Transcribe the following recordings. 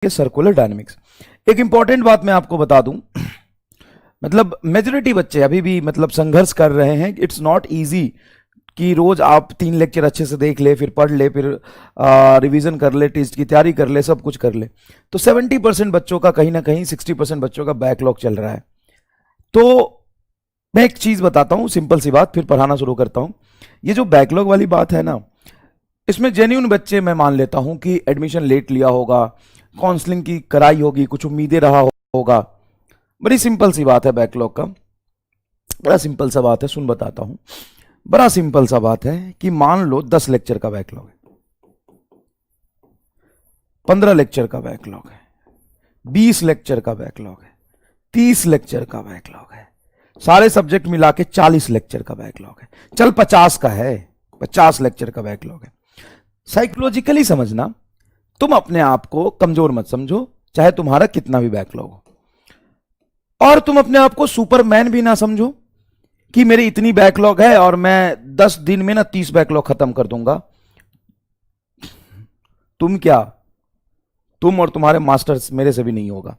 Circular dynamics. एक important बात मैं आपको बता दूं, मतलब मेजोरिटी बच्चे अभी भी मतलब संघर्ष कर रहे हैं। इट्स नॉट इजी कि रोज आप 3 लेक्चर अच्छे से देख ले, फिर पढ़ ले, फिर रिवीजन कर ले, टेस्ट की तैयारी कर ले, सब कुछ कर ले। तो 70% बच्चों का कहीं ना कहीं 60% बच्चों का बैकलॉग चल रहा है। तो मैं एक चीज बताता हूं, सिंपल सी बात, फिर पढ़ाना शुरू करता हूं। ये जो बैकलॉग वाली बात है ना, इसमें जेन्युइन बच्चे मैं मान लेता हूं कि एडमिशन लेट लिया होगा, काउंसलिंग की कराई होगी, कुछ उम्मीदें रहा होगा। बड़ी सिंपल सी बात है बैकलॉग का, बड़ा सिंपल सा बात है, सुन बताता हूं। बड़ा सिंपल सा बात है कि मान लो 10 लेक्चर का बैकलॉग है, 15 लेक्चर का बैकलॉग है, 20 लेक्चर का बैकलॉग है, 30 लेक्चर का बैकलॉग है, सारे सब्जेक्ट मिला के 40 लेक्चर का बैकलॉग है, चल 50 का है, 50 लेक्चर का बैकलॉग है। साइकोलॉजिकली समझना, तुम अपने आप को कमजोर मत समझो, चाहे तुम्हारा कितना भी बैकलॉग हो, और तुम अपने आप को सुपरमैन भी ना समझो कि मेरी इतनी बैकलॉग है और मैं 10 दिन में ना 30 बैकलॉग खत्म कर दूंगा। तुम क्या, तुम और तुम्हारे मास्टर्स मेरे से भी नहीं होगा।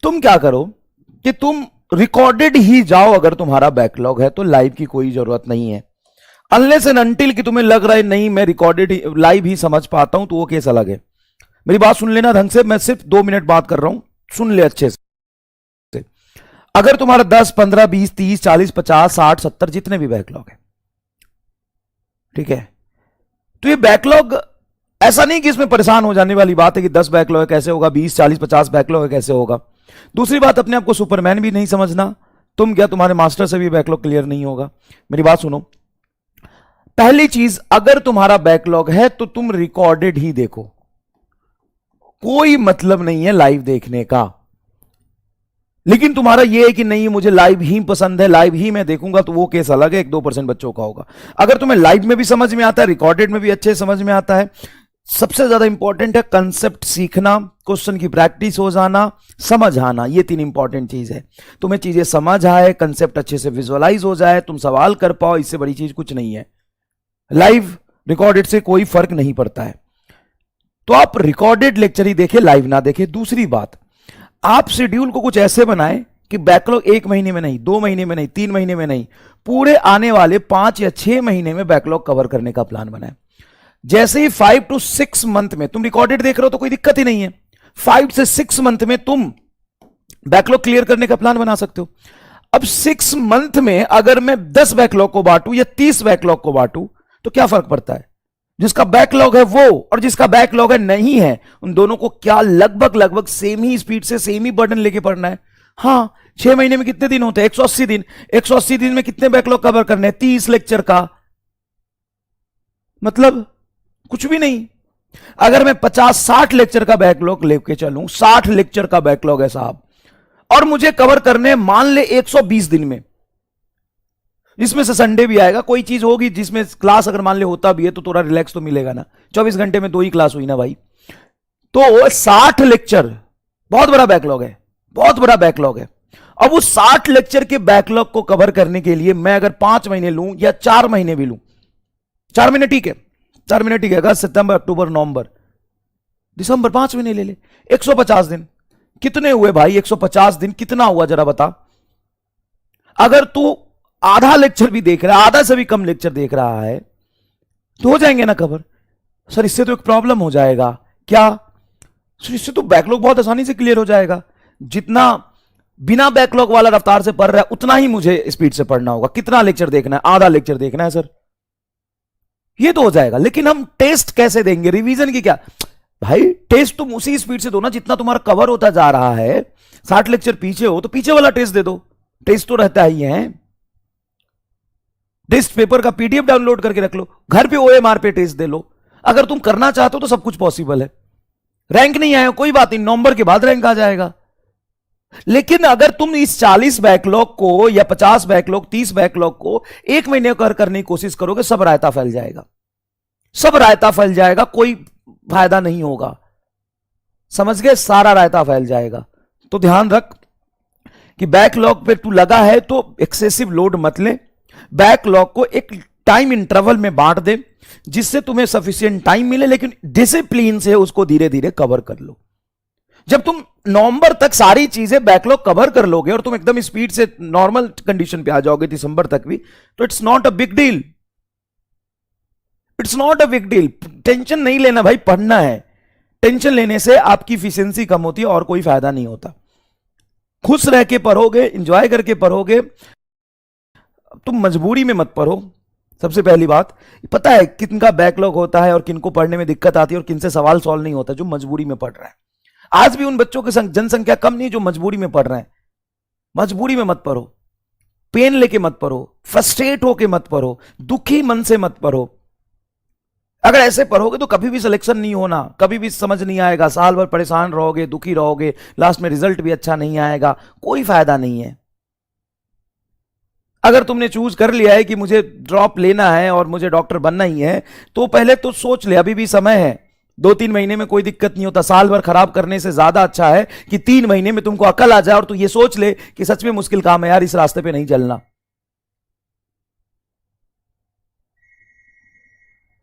तुम क्या करो कि तुम रिकॉर्डेड ही जाओ। अगर तुम्हारा बैकलॉग है तो लाइव की कोई जरूरत नहीं है, अनलेस एंड अनटिल कि तुम्हें लग रहा है नहीं मैं रिकॉर्डेड लाइव ही समझ पाता हूं, तो वो केस अलग है। मेरी बात सुन लेना ढंग से, मैं सिर्फ 2 मिनट बात कर रहा हूं, सुन ले अच्छे से। अगर तुम्हारा 10, 15, 20, 30, 40, 50, 60, 70 जितने भी बैकलॉग है, ठीक है, तो ये बैकलॉग ऐसा नहीं कि इसमें परेशान हो जाने वाली बात है कि 10 बैकलॉग है कैसे होगा, 20, 40, 50 बैकलॉग है कैसे होगा। दूसरी बात, अपने आप को सुपरमैन भी नहीं समझना। तुम क्या, तुम्हारे मास्टर से भी बैकलॉग क्लियर नहीं होगा। मेरी बात सुनो, पहली चीज, अगर तुम्हारा बैकलॉग है तो तुम रिकॉर्डेड ही देखो, कोई मतलब नहीं है लाइव देखने का। लेकिन तुम्हारा यह है कि नहीं मुझे लाइव ही पसंद है, लाइव ही मैं देखूंगा, तो वो केस अलग है, 1-2% बच्चों का होगा। अगर तुम्हें लाइव में भी समझ में आता है, रिकॉर्डेड में भी अच्छे समझ में आता है, सबसे ज्यादा इंपॉर्टेंट है कंसेप्ट सीखना, क्वेश्चन की प्रैक्टिस हो जाना, समझ आना, ये 3 इंपॉर्टेंट चीज है। तुम्हें चीजें समझ आए, कंसेप्ट अच्छे से विजुअलाइज हो जाए, तुम सवाल कर पाओ, इससे बड़ी चीज कुछ नहीं है। लाइव रिकॉर्डेड से कोई फर्क नहीं पड़ता है। तो आप रिकॉर्डेड लेक्चर ही देखें, लाइव ना देखें। दूसरी बात, आप शेड्यूल को कुछ ऐसे बनाएं कि बैकलॉग 1 महीने में नहीं, 2 महीने में नहीं, 3 महीने में नहीं, पूरे आने वाले 5 या 6 महीने में बैकलॉग कवर करने का प्लान बनाएं। जैसे ही 5 to 6 मंथ में तुम रिकॉर्डेड देख रहे हो तो कोई दिक्कत ही नहीं है, 5 से 6 मंथ में तुम बैकलॉग क्लियर करने का प्लान बना सकते हो। अब 6 मंथ में अगर मैं 10 बैकलॉग को बांटू या 30 बैकलॉग को बांटू तो क्या फर्क पड़ता है? जिसका बैकलॉग है वो और जिसका बैकलॉग है नहीं है, उन दोनों को क्या लगभग सेम ही स्पीड से सेम ही बर्डन लेके पढ़ना है। हाँ, 6 महीने में कितने दिन होते हैं? 180 दिन। 180 दिन में कितने बैकलॉग कवर करने हैं? 30 लेक्चर का, मतलब कुछ भी नहीं। अगर मैं 50-60 लेक्चर का बैकलॉग लेके चलूं, 60 लेक्चर का बैकलॉग है साहब, और मुझे कवर करने मान ले 120 दिन में, इसमें से संडे भी आएगा, कोई चीज होगी जिसमें क्लास अगर मान ले होता भी है तो थोड़ा रिलैक्स तो मिलेगा ना। 24 घंटे में 2 ही क्लास हुई ना भाई। तो 60 लेक्चर बहुत बड़ा बैकलॉग है, बहुत बड़ा बैकलॉग है। अब उस 60 लेक्चर के बैकलॉग को कवर करने के लिए मैं अगर 5 महीने लूं या 4 महीने भी लूं, 4 महीने ठीक है, 4 महीने ठीक है, अगस्त, सितंबर, अक्टूबर, नवंबर, दिसंबर, 5 महीने ले ले, 150 दिन कितने हुए भाई? 150 दिन कितना हुआ जरा बता। अगर तू आधा लेक्चर भी देख रहा है, आधा से भी कम लेक्चर देख रहा है, तो हो जाएंगे ना कवर। सर इससे तो एक प्रॉब्लम हो जाएगा। क्या सर? इससे तो बैकलॉग बहुत आसानी से क्लियर हो जाएगा। जितना बिना बैकलॉग वाला रफ्तार से पढ़ रहा है उतना ही मुझे स्पीड से पढ़ना होगा। कितना लेक्चर देखना है? आधा लेक्चर देखना है सर, ये तो हो जाएगा। लेकिन हम टेस्ट कैसे देंगे? रिवीजन की क्या भाई? टेस्ट तुम उसी स्पीड से दो ना जितना तुम्हारा कवर होता जा रहा है। 60 लेक्चर पीछे हो तो पीछे वाला टेस्ट दे दो, टेस्ट तो रहता ही है। टेस्ट पेपर का पीडीएफ डाउनलोड करके रख लो, घर पे ओएमआर पे टेस्ट दे लो। अगर तुम करना चाहते हो तो सब कुछ पॉसिबल है। रैंक नहीं आया कोई बात नहीं, नवंबर के बाद रैंक आ जाएगा। लेकिन अगर तुम इस 40 बैकलॉग को या 50 बैकलॉग, 30 बैकलॉग को 1 महीने कर करने की कोशिश करोगे, सब रायता फैल जाएगा, सब रायता फैल जाएगा, कोई फायदा नहीं होगा। समझ गए? सारा रायता फैल जाएगा। तो ध्यान रख कि बैकलॉग पे तू लगा है तो एक्सेसिव लोड मत ले, बैकलॉग को एक टाइम इंटरवल में बांट दे। जिससे तुम्हें सफिशिएंट टाइम मिले, लेकिन डिसिप्लिन से उसको धीरे धीरे कवर कर लो। जब तुम नवंबर तक सारी चीजें बैकलॉग कवर कर लोगे और तुम एकदम स्पीड से नॉर्मल कंडीशन पे आ जाओगे दिसंबर तक भी, तो it's not a big deal. It's not a big deal. Tension नहीं लेना भाई, पढ़ना है। टेंशन लेने से आपकी इफिशिएंसी कम होती है और कोई फायदा नहीं होता। खुश रह के पढ़ोगे, इंजॉय करके पढ़ोगे। तुम मजबूरी में मत पढ़ो। सबसे पहली बात, पता है किनका बैकलॉग होता है और किनको पढ़ने में दिक्कत आती है और किनसे सवाल सॉल्व नहीं होता? जो मजबूरी में पढ़ रहा है। आज भी उन बच्चों की जनसंख्या कम नहीं जो मजबूरी में पढ़ रहे हैं। मजबूरी में मत पढ़ो, पेन लेके मत पढ़ो, फ्रस्ट्रेट होके मत पढ़ो, दुखी मन से मत पढ़ो। अगर ऐसे पढ़ोगे तो कभी भी सिलेक्शन नहीं होना, कभी भी समझ नहीं आएगा, साल भर परेशान रहोगे, दुखी रहोगे, लास्ट में रिजल्ट भी अच्छा नहीं आएगा, कोई फायदा नहीं है। अगर तुमने चूज कर लिया है कि मुझे ड्रॉप लेना है और मुझे डॉक्टर बनना ही है, तो पहले तो सोच ले, अभी भी समय है। 2-3 महीने में कोई दिक्कत नहीं होता। साल भर खराब करने से ज्यादा अच्छा है कि 3 महीने में तुमको अकल आ जाए और तू ये सोच ले कि सच में मुश्किल काम है यार, इस रास्ते पे नहीं चलना।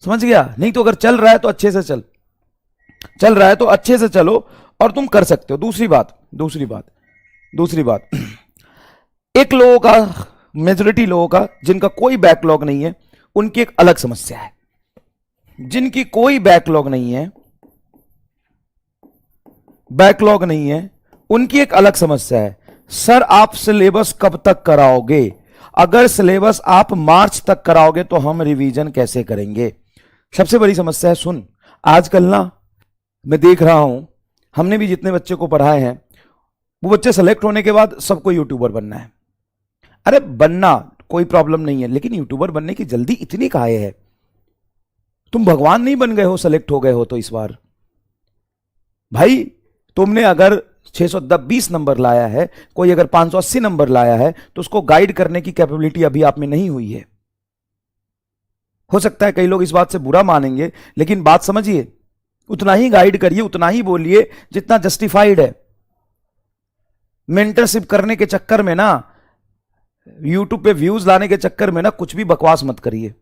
समझ गया? नहीं तो अगर चल रहा है तो अच्छे से चल रहा है तो अच्छे से चलो और तुम कर सकते हो। दूसरी बात एक लोगों का, मेजोरिटी लोगों का जिनका कोई बैकलॉग नहीं है, उनकी एक अलग समस्या है। जिनकी कोई बैकलॉग नहीं है, उनकी एक अलग समस्या है। सर आप सिलेबस कब तक कराओगे? अगर सिलेबस आप मार्च तक कराओगे तो हम रिवीजन कैसे करेंगे? सबसे बड़ी समस्या है। सुन, आजकल ना मैं देख रहा हूं, हमने भी जितने बच्चे को पढ़ाए हैं, वो बच्चे सेलेक्ट होने के बाद सबको यूट्यूबर बनना है। अरे बनना कोई प्रॉब्लम नहीं है, लेकिन यूट्यूबर बनने की जल्दी इतनी काहे है? तुम भगवान नहीं बन गए हो, सेलेक्ट हो गए हो तो इस बार भाई, तुमने अगर 620 नंबर लाया है, कोई अगर 580 नंबर लाया है, तो उसको गाइड करने की कैपेबिलिटी अभी आप में नहीं हुई है। हो सकता है कई लोग इस बात से बुरा मानेंगे, लेकिन बात समझिए, उतना ही गाइड करिए, उतना ही बोलिए जितना जस्टिफाइड है। मेंटरशिप करने के चक्कर में ना, यूट्यूब पे व्यूज लाने के चक्कर में ना, कुछ भी बकवास मत करिए।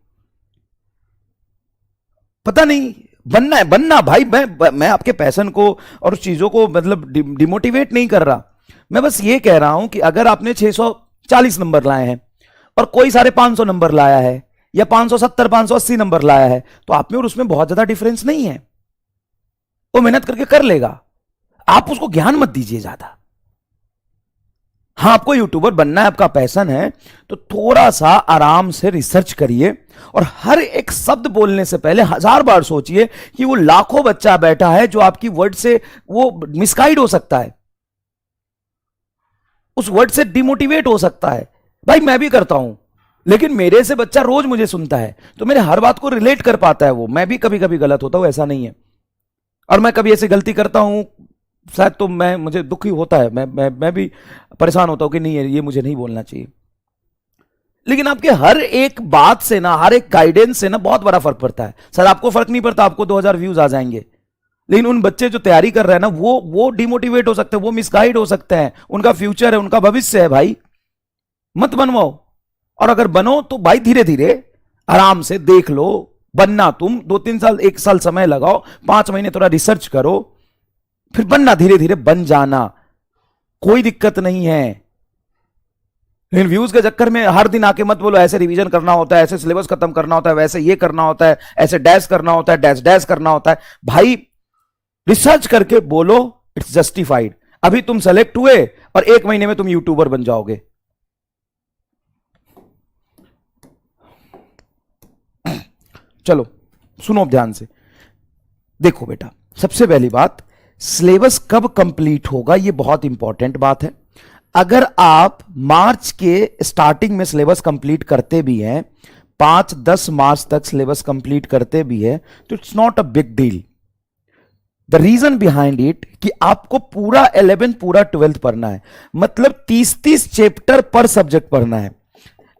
पता नहीं, बनना है बनना भाई। मैं आपके पैशन को और उस चीजों को मतलब डिमोटिवेट नहीं कर रहा। मैं बस ये कह रहा हूं कि अगर आपने 640 नंबर लाए हैं और कोई 550 नंबर लाया है या 570 580 नंबर लाया है, तो आप में और उसमें बहुत ज्यादा डिफरेंस नहीं है। वो मेहनत करके कर लेगा, आप उसको ज्ञान मत दीजिए ज्यादा। हाँ, आपको यूट्यूबर बनना है, आपका पैशन है, तो थोड़ा सा आराम से रिसर्च करिए और हर एक शब्द बोलने से पहले 1000 बार सोचिए कि वो लाखों बच्चा बैठा है जो आपकी वर्ड से वो मिसगाइड हो सकता है, उस वर्ड से डिमोटिवेट हो सकता है। भाई मैं भी करता हूं, लेकिन मेरे से बच्चा रोज मुझे सुनता है तो मेरे हर बात को रिलेट कर पाता है वो। मैं भी कभी कभी गलत होता हूं, ऐसा नहीं है, और मैं कभी ऐसी गलती करता हूं शायद, तो मुझे दुखी होता है, मैं भी परेशान होता हूं कि नहीं ये मुझे नहीं बोलना चाहिए। लेकिन आपके हर एक बात से ना, हर एक गाइडेंस से ना बहुत बड़ा फर्क पड़ता है। सर आपको फर्क नहीं पड़ता, आपको 2000 व्यूज आ जाएंगे, लेकिन उन बच्चे जो तैयारी कर रहे हैं ना, वो डिमोटिवेट हो सकते हैं, वो मिसगाइड हो सकते हैं। उनका फ्यूचर है, उनका भविष्य है भाई। मत बनवाओ, और अगर बनो तो भाई धीरे धीरे आराम से देख लो। बनना तुम 2-3 साल, 1 साल समय लगाओ, 5 महीने थोड़ा रिसर्च करो, फिर बनना, धीरे धीरे बन जाना, कोई दिक्कत नहीं है। लेकिन व्यूज के चक्कर में हर दिन आके मत बोलो ऐसे रिवीजन करना होता है, ऐसे सिलेबस खत्म करना होता है, वैसे ये करना होता है, ऐसे डैश करना होता है, डैश डैश करना होता है। भाई रिसर्च करके बोलो, इट्स जस्टिफाइड। अभी तुम सेलेक्ट हुए और 1 महीने में तुम यूट्यूबर बन जाओगे। चलो सुनो ध्यान से, देखो बेटा, सबसे पहली बात, सिलेबस कब कंप्लीट होगा ये बहुत इंपॉर्टेंट बात है। अगर आप मार्च के स्टार्टिंग में सिलेबस कंप्लीट करते भी हैं, 5-10 मार्च तक सिलेबस कंप्लीट करते भी है, तो it's not a big deal. The reason behind it कि आपको पूरा 11th पूरा 12th पढ़ना है, मतलब 30-30 चैप्टर पर सब्जेक्ट पढ़ना है।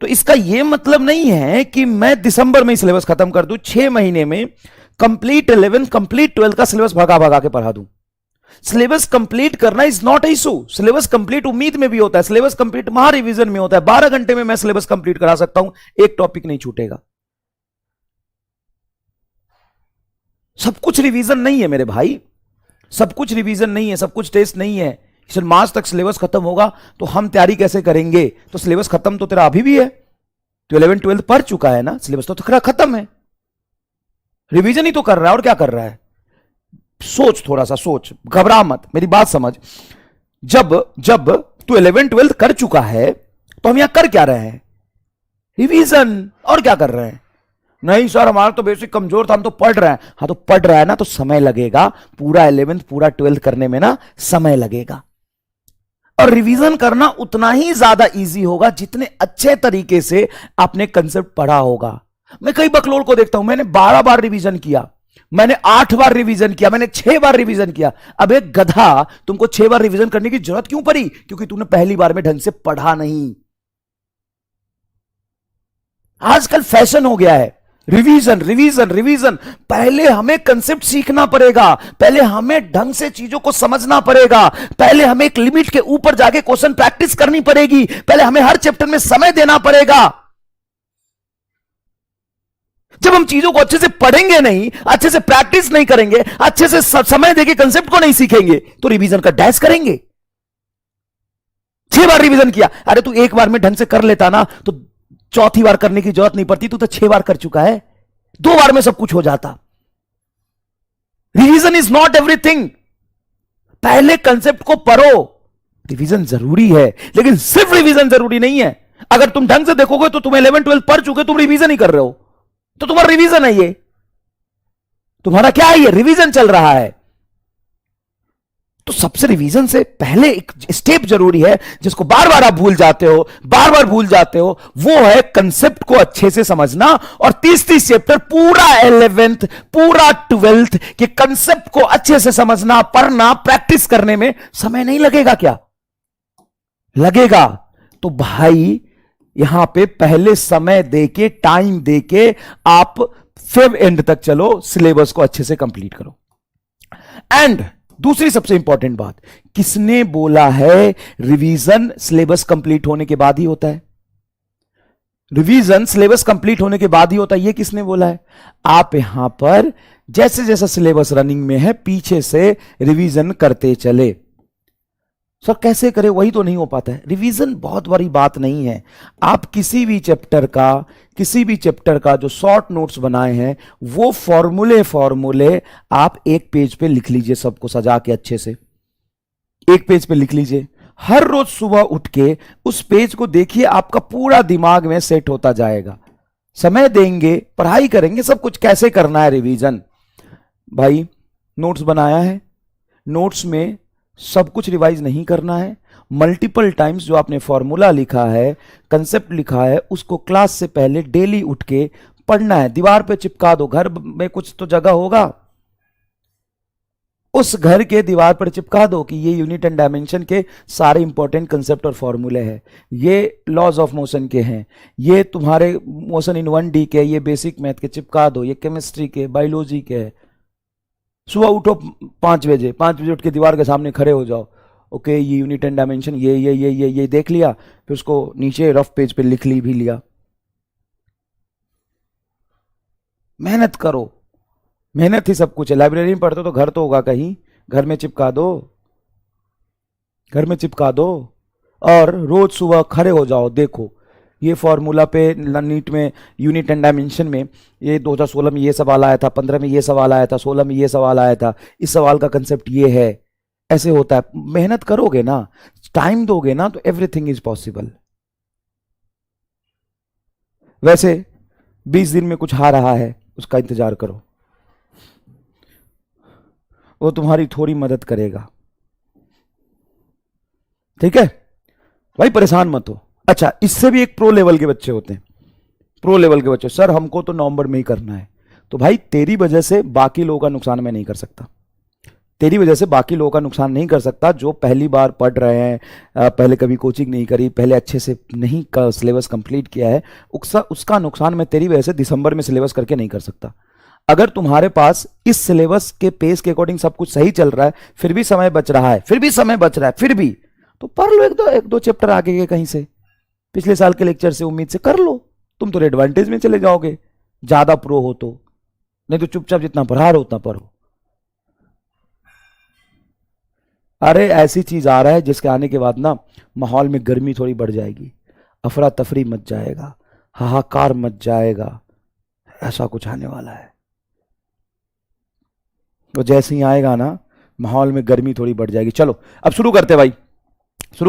तो इसका यह मतलब नहीं है कि मैं दिसंबर में ही सिलेबस खत्म कर दूं, 6 महीने में कंप्लीट 11th कंप्लीट 12th का सिलेबस भगा भगा के पढ़ा दूं। सिलेबस कंप्लीट करना is not issue. Syllabus complete उम्मीद में भी होता है, सिलेबस कंप्लीट महा रिवीजन में होता है। 12 घंटे में मैं सिलेबस कंप्लीट करा सकता हूं, एक टॉपिक नहीं छूटेगा। सब कुछ रिवीजन नहीं है मेरे भाई, सब कुछ रिवीजन नहीं है, सब कुछ टेस्ट नहीं है। सर मार्च तक सिलेबस खत्म होगा तो हम तैयारी कैसे करेंगे? तो सिलेबस खत्म तो तेरा अभी भी है, तो 11th 12th पढ़ चुका है ना, सिलेबस तो तेरा खत्म है, रिवीजन ही तो कर रहा है और क्या कर रहा है? सोच, थोड़ा सा सोच, घबरा मत, मेरी बात समझ। जब जब तू 11th 12th कर चुका है तो हम यहां कर क्या रहे हैं? रिवीजन। और क्या कर रहे हैं? नहीं सर हमारा तो बेसिक कमजोर था, हम तो पढ़ रहे हैं। हाँ तो पढ़ रहा है ना, तो समय लगेगा, पूरा 11th पूरा 12th करने में ना समय लगेगा। और रिवीजन करना उतना ही ज्यादा इजी होगा जितने अच्छे तरीके से आपने कंसेप्ट पढ़ा होगा। मैं कई बकलोल को देखता हूं, मैंने 12 बार रिवीजन किया, मैंने 8 बार रिवीजन किया, मैंने 6 बार रिवीजन किया। अब एक गधा, तुमको 6 बार रिवीजन करने की जरूरत क्यों पड़ी? क्योंकि तुमने पहली बार में ढंग से पढ़ा नहीं। आजकल फैशन हो गया है रिवीजन रिवीजन रिवीजन। पहले हमें कंसेप्ट सीखना पड़ेगा, पहले हमें ढंग से चीजों को समझना पड़ेगा, पहले हमें एक लिमिट के ऊपर जाके क्वेश्चन प्रैक्टिस करनी पड़ेगी, पहले हमें हर चैप्टर में समय देना पड़ेगा। जब हम चीजों को अच्छे से पढ़ेंगे नहीं, अच्छे से प्रैक्टिस नहीं करेंगे, अच्छे से समय देके कंसेप्ट को नहीं सीखेंगे, तो रिवीजन का डैश करेंगे। 6 बार रिवीजन किया, अरे तू एक बार में ढंग से कर लेता ना तो चौथी बार करने की जरूरत नहीं पड़ती, तू तो 6 बार कर चुका है, 2 बार में सब कुछ हो जाता। Revision is not everything. पहले कंसेप्ट को पढ़ो, रिवीजन जरूरी है, लेकिन सिर्फ रिवीजन जरूरी नहीं है। अगर तुम ढंग से देखोगे तो तुम 11th 12th पढ़ चुके, तुम रिवीजन ही कर रहे हो, तो तुम्हारा रिवीजन है ये, तुम्हारा क्या है? ये रिवीजन चल रहा है। तो सबसे रिवीजन से पहले एक स्टेप जरूरी है जिसको बार बार आप भूल जाते हो, बार बार भूल जाते हो, वो है कंसेप्ट को अच्छे से समझना। और 30 चैप्टर पूरा 11th पूरा 12th के कंसेप्ट को अच्छे से समझना, पढ़ना, प्रैक्टिस करने में समय नहीं लगेगा क्या? लगेगा। तो भाई यहां पे पहले समय देके, टाइम देके आप फिर एंड तक चलो, सिलेबस को अच्छे से कंप्लीट करो। एंड दूसरी सबसे इंपॉर्टेंट बात, किसने बोला है रिवीजन सिलेबस कंप्लीट होने के बाद ही होता है? रिवीजन सिलेबस कंप्लीट होने के बाद ही होता है, ये किसने बोला है? आप यहां पर जैसे जैसा सिलेबस रनिंग में है पीछे से रिवीजन करते चले। सर कैसे करें, वही तो नहीं हो पाता है। रिवीजन बहुत बड़ी बात नहीं है। आप किसी भी चैप्टर का जो शॉर्ट नोट्स बनाए हैं वो फॉर्मूले आप एक पेज पे लिख लीजिए, सबको सजा के अच्छे से एक पेज पे लिख लीजिए। हर रोज सुबह उठ के उस पेज को देखिए, आपका पूरा दिमाग में सेट होता जाएगा। समय देंगे, पढ़ाई करेंगे, सब कुछ कैसे करना है रिवीजन। भाई नोट्स बनाया है, नोट्स में सब कुछ रिवाइज नहीं करना है। मल्टीपल टाइम्स जो आपने फॉर्मूला लिखा है, कंसेप्ट लिखा है, उसको क्लास से पहले डेली उठ के पढ़ना है। दीवार पे चिपका दो, घर में कुछ तो जगह होगा, उस घर के दीवार पर चिपका दो कि ये यूनिट एंड डायमेंशन के सारे इंपॉर्टेंट कंसेप्ट और फॉर्मूले हैं, ये लॉज ऑफ मोशन के हैं, ये तुम्हारे मोशन इन 1D के, ये बेसिक मैथ के चिपका दो, ये केमिस्ट्री के, बायोलॉजी के है। सुबह उठो 5 बजे, 5 बजे उठ के दीवार के सामने खड़े हो जाओ, ओके ये यूनिट एंड डायमेंशन ये देख लिया, फिर उसको नीचे रफ पेज पे लिख भी लिया। मेहनत करो, मेहनत ही सब कुछ है। लाइब्रेरी में पढ़ते हो तो घर तो होगा कहीं, घर में चिपका दो, घर में चिपका दो, और रोज सुबह खड़े हो जाओ, देखो ये फॉर्मूला पे नीट में यूनिट एंड डायमेंशन में ये 2016 में ये सवाल आया था, 15 में ये सवाल आया था, 16 में ये सवाल आया था, इस सवाल का कंसेप्ट ये है, ऐसे होता है। मेहनत करोगे ना, टाइम दोगे ना, तो एवरीथिंग इज पॉसिबल। वैसे 20 दिन में कुछ आ रहा है, उसका इंतजार करो, वो तुम्हारी थोड़ी मदद करेगा, ठीक है भाई, परेशान मत हो। अच्छा, इससे भी एक प्रो लेवल के बच्चे होते हैं, प्रो लेवल के बच्चे, सर हमको तो नवंबर में ही करना है। तो भाई तेरी वजह से बाकी लोगों का नुकसान मैं नहीं कर सकता, तेरी वजह से बाकी लोगों का नुकसान नहीं कर सकता। जो पहली बार पढ़ रहे हैं, पहले कभी कोचिंग नहीं करी, पहले अच्छे से नहीं सिलेबस कंप्लीट किया है, उसका नुकसान मैं तेरी वजह से दिसंबर में सिलेबस करके नहीं कर सकता। अगर तुम्हारे पास इस सिलेबस के पेस के अकॉर्डिंग सब कुछ सही चल रहा है, फिर भी समय बच रहा है, फिर भी तो पढ़ लो एक दो चैप्टर आगे के कहीं से, पिछले साल के लेक्चर से उम्मीद से कर लो, तुम तो एडवांटेज में चले जाओगे ज्यादा प्रो हो तो। नहीं तो चुपचाप जितना पढ़ा रहे हो उतना पढ़ो। अरे ऐसी चीज आ रहा है जिसके आने के बाद ना माहौल में गर्मी थोड़ी बढ़ जाएगी, अफरा तफरी मच जाएगा, हाहाकार मच जाएगा, ऐसा कुछ आने वाला है। तो जैसे ही आएगा ना माहौल में गर्मी थोड़ी बढ़ जाएगी। चलो अब शुरू करते भाई।